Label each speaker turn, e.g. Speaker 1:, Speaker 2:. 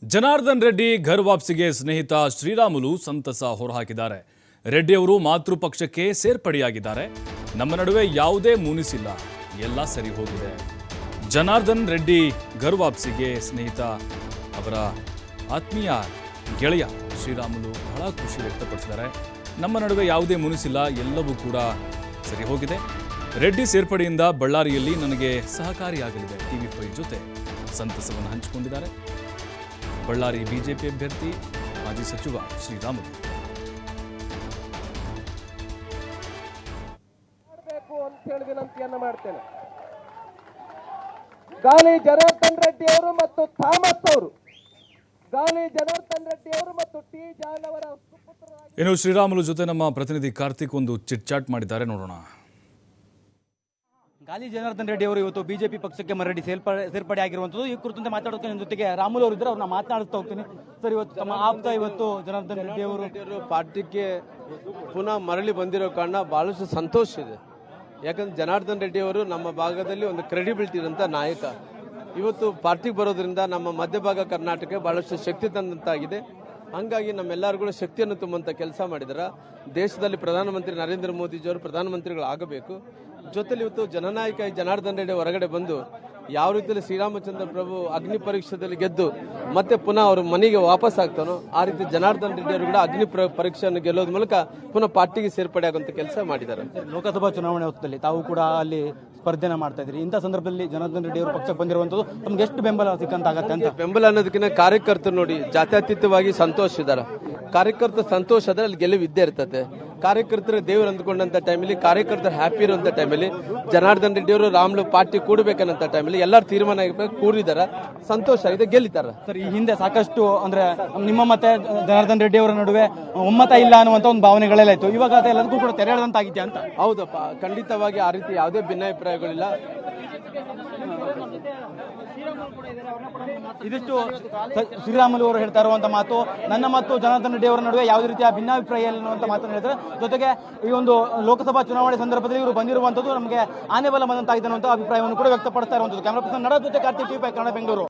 Speaker 1: ಜನಾರ್ದನ್ ರೆಡ್ಡಿ ಘರ್ ವಾಪಸಿಗೆ ಸ್ನೇಹಿತ ಶ್ರೀರಾಮುಲು ಸಂತಸ ಹೊರಹಾಕಿದ್ದಾರೆ. ರೆಡ್ಡಿ ಅವರು ಮಾತೃಪಕ್ಷಕ್ಕೆ ಸೇರ್ಪಡೆಯಾಗಿದ್ದಾರೆ. ನಮ್ಮ ನಡುವೆ ಯಾವುದೇ ಮುನಿಸಿಲ್ಲ, ಎಲ್ಲ ಸರಿ ಹೋಗಿದೆ. ಜನಾರ್ದನ್ ರೆಡ್ಡಿ ಘರ್ ವಾಪಸಿಗೆ ಸ್ನೇಹಿತ ಅವರ ಆತ್ಮೀಯ ಗೆಳೆಯ ಶ್ರೀರಾಮುಲು ಬಹಳ ಖುಷಿ ವ್ಯಕ್ತಪಡಿಸಿದ್ದಾರೆ. ನಮ್ಮ ನಡುವೆ ಯಾವುದೇ ಮುನಿಸಿಲ್ಲ, ಎಲ್ಲವೂ ಕೂಡ ಸರಿ ಹೋಗಿದೆ. ರೆಡ್ಡಿ ಸೇರ್ಪಡೆಯಿಂದ ಬಳ್ಳಾರಿಯಲ್ಲಿ ನನಗೆ ಸಹಕಾರಿಯಾಗಲಿದೆ. TV5 ಜೊತೆ ಸಂತಸವನ್ನು ಹಂಚಿಕೊಂಡಿದ್ದಾರೆ. ಬಳ್ಳಾರಿ ಬಿಜೆಪಿ ಅಭ್ಯರ್ಥಿ ಮಾಜಿ ಸಚಿವ ಶ್ರೀರಾಮುಲು.
Speaker 2: ವಿನಂತಿಯನ್ನು ಮಾಡ್ತೇನೆ. ಗಾಲಿ ಜನಾರ್ದನ್ ರೆಡ್ಡಿ ಅವರು ಮತ್ತು ಥಾಮಸ್ ಅವರು, ಗಾಲಿ ಜನಾರ್ದನ್ ರೆಡ್ಡಿ ಅವರು ಮತ್ತು ಟಿ ಜಾನ್ ಅವರ ಸುಪುತ್ರರಾಗಿ.
Speaker 1: ಇನ್ನು ಶ್ರೀರಾಮುಲು ಜೊತೆ ನಮ್ಮ ಪ್ರತಿನಿಧಿ ಕಾರ್ತಿಕ್ ಒಂದು ಚಿಟ್ ಚಾಟ್ ಮಾಡಿದ್ದಾರೆ, ನೋಡೋಣ.
Speaker 3: ಗಾಲಿ ಜನಾರ್ದನ್ ರೆಡ್ಡಿ ಅವರು ಇವತ್ತು ಬಿಜೆಪಿ ಪಕ್ಷಕ್ಕೆ ಮರಳಿ ಸೇರ್ಪಡೆ ಆಗಿರುವಂಥದ್ದು. ಈ ಕುರಿತಂತೆ ಮಾತಾಡೋಕೆ ನನ್ನ ಜೊತೆಗೆ ರಾಮುಲು ಅವರು ಇದ್ದಾರೆ, ಅವ್ರನ್ನ ಮಾತನಾಡಿಸ್ತಾ ಹೋಗ್ತೀನಿ. ಸರ್, ಇವತ್ತು ತಮ್ಮ ಆಪ್ತ ಇವತ್ತು ಜನಾರ್ದನ್ ರೆಡ್ಡಿ ಅವರು
Speaker 4: ಪಾರ್ಟಿಗೆ ಪುನಃ ಮರಳಿ ಬಂದಿರೋ ಕಾರಣ ಬಹಳಷ್ಟು ಸಂತೋಷ ಇದೆ. ಯಾಕಂದ್ರೆ ಜನಾರ್ದನ್ ರೆಡ್ಡಿ ಅವರು ನಮ್ಮ ಭಾಗದಲ್ಲಿ ಒಂದು ಕ್ರೆಡಿಬಿಲಿಟಿ ಇರೋಂಥ ನಾಯಕ. ಇವತ್ತು ಪಾರ್ಟಿಗೆ ಬರೋದ್ರಿಂದ ನಮ್ಮ ಮಧ್ಯಭಾಗ ಕರ್ನಾಟಕ ಬಹಳಷ್ಟು ಶಕ್ತಿ ತಂದಂತಾಗಿದೆ. ಹಂಗಾಗಿ ನಮ್ಮೆಲ್ಲರಿಗೂ ಶಕ್ತಿಯನ್ನು ತುಂಬುವಂಥ ಕೆಲಸ ಮಾಡಿದಾರೆ. ದೇಶದಲ್ಲಿ ಪ್ರಧಾನಮಂತ್ರಿ ನರೇಂದ್ರ ಮೋದಿಜಿಯವರು ಪ್ರಧಾನಮಂತ್ರಿಗಳು ಆಗಬೇಕು. ಜೊತೆಲಿ ಇವತ್ತು ಜನನಾಯಕ ಜನಾರ್ದನ್ ರೆಡ್ಡಿ ಹೊರಗಡೆ ಬಂದು ಯಾವ ರೀತಿಯಲ್ಲಿ ಶ್ರೀರಾಮಚಂದ್ರ ಪ್ರಭು ಅಗ್ನಿ ಪರೀಕ್ಷೆಯಲ್ಲಿ ಗೆದ್ದು ಮತ್ತೆ ಪುನಃ ಅವರು ಮನೆಗೆ ವಾಪಸ್ ಆಗ್ತಾನೋ ಆ ರೀತಿ ಜನಾರ್ದನ್ ರೆಡ್ಡಿ ಅವರು ಕೂಡ ಅಗ್ನಿ ಪರೀಕ್ಷೆಯನ್ನು ಗೆಲ್ಲೋದ್ರ ಮೂಲಕ ಪುನಃ ಪಾರ್ಟಿಗೆ ಸೇರ್ಪಡೆ ಆಗುವಂತ ಕೆಲಸ ಮಾಡಿದ್ದಾರೆ.
Speaker 3: ಲೋಕಸಭಾ ಚುನಾವಣೆ ಹೊತ್ತಲ್ಲಿ ತಾವು ಕೂಡ ಅಲ್ಲಿ ಸ್ಪರ್ಧೆನ ಮಾಡ್ತಾ ಇದ್ರಿ. ಇಂಥ ಸಂದರ್ಭದಲ್ಲಿ ಜನಾರ್ದನ್ ರೆಡ್ಡಿ ಅವರು ಪಕ್ಷಕ್ಕೆ ಬಂದಿರುವಂತದ್ದು ತಮ್ಗೆ ಎಷ್ಟು ಬೆಂಬಲ ಸಿಕ್ಕಂತಾಗತ್ತೆ ಅಂತ?
Speaker 4: ಬೆಂಬಲ ಅನ್ನೋದಕ್ಕಿಂತ ಕಾರ್ಯಕರ್ತರು ನೋಡಿ ಜಾತ್ಯತೀತವಾಗಿ ಸಂತೋಷ ಇದ್ದಾರೆ. ಕಾರ್ಯಕರ್ತರ ಸಂತೋಷ ಆದ್ರೆ ಅಲ್ಲಿ ಗೆಲುವು ಇದ್ದೇ ಇರ್ತದೆ. ಕಾರ್ಯಕರ್ತರು ದೇವರು ಅಂದ್ಕೊಂಡಂತ ಟೈಮಲ್ಲಿ, ಕಾರ್ಯಕರ್ತರು ಹ್ಯಾಪಿ ಇರುವಂತ ಟೈಮಲ್ಲಿ ಜನಾರ್ದನ್ ರೆಡ್ಡಿ ಅವರು ರಾಮ್ಲು ಪಾರ್ಟಿ ಕೂಡಬೇಕನ್ನಂತ ಟೈಮಲ್ಲಿ ಎಲ್ಲರೂ ತೀರ್ಮಾನ ಕೂಡಿದಾರ. ಸಂತೋಷ ಆಗಿದೆ, ಗೆಲ್ಲಿತಾರ.
Speaker 3: ಸರ್, ಈ ಹಿಂದೆ ಸಾಕಷ್ಟು ಅಂದ್ರೆ ನಿಮ್ಮ ಮತ್ತೆ ಜನಾರ್ದನ್ ರೆಡ್ಡಿ ಅವರ ನಡುವೆ ಒಮ್ಮತ ಇಲ್ಲ ಅನ್ನುವಂತ ಒಂದು ಭಾವನೆಗಳೆಲ್ಲ ಇತ್ತು. ಇವಾಗ ಅದೆಲ್ಲದಕ್ಕೂ ಕೂಡ ತೆರೆ ಎಳೆದಂತಾಗಿದೆಯಾ ಅಂತ?
Speaker 4: ಹೌದಪ್ಪ, ಖಂಡಿತವಾಗಿ ಆ ರೀತಿ ಯಾವುದೇ ಭಿನ್ನಾಭಿಪ್ರಾಯಗಳಿಲ್ಲ.
Speaker 3: ಇದಿಷ್ಟು ಶ್ರೀರಾಮುಲು ಅವರು ಹೇಳ್ತಾ ಇರುವಂತ ಮಾತು. ನನ್ನ ಮತ್ತು ಜನಾರ್ದನ್ ರೆಡ್ಡಿ ಅವರ ನಡುವೆ ಯಾವುದೇ ರೀತಿಯ ಭಿನ್ನಾಭಿಪ್ರಾಯ ಇಲ್ಲ ಅನ್ನುವಂತ ಮಾತನ್ನು ಹೇಳ್ತಾರೆ. ಜೊತೆಗೆ ಈ ಒಂದು ಲೋಕಸಭಾ ಚುನಾವಣೆ ಸಂದರ್ಭದಲ್ಲಿ ಇವರು ಬಂದಿರುವಂತದ್ದು ನಮಗೆ ಆನೆ ಬಲ ಬಂದಂತಾಗಿದೆ ಅನ್ನುವಂಥ ಅಭಿಪ್ರಾಯವನ್ನು ಕೂಡ ವ್ಯಕ್ತಪಡಿಸ್ತಾ ಇರುವಂತದ್ದು. ಕ್ಯಾಮರಾ ಪರ್ಸನ್ ನಡ ಜೊತೆ ಕಾರ್ತಿಕ್, TV5 ಕನ್ನಡ, ಬೆಂಗಳೂರು.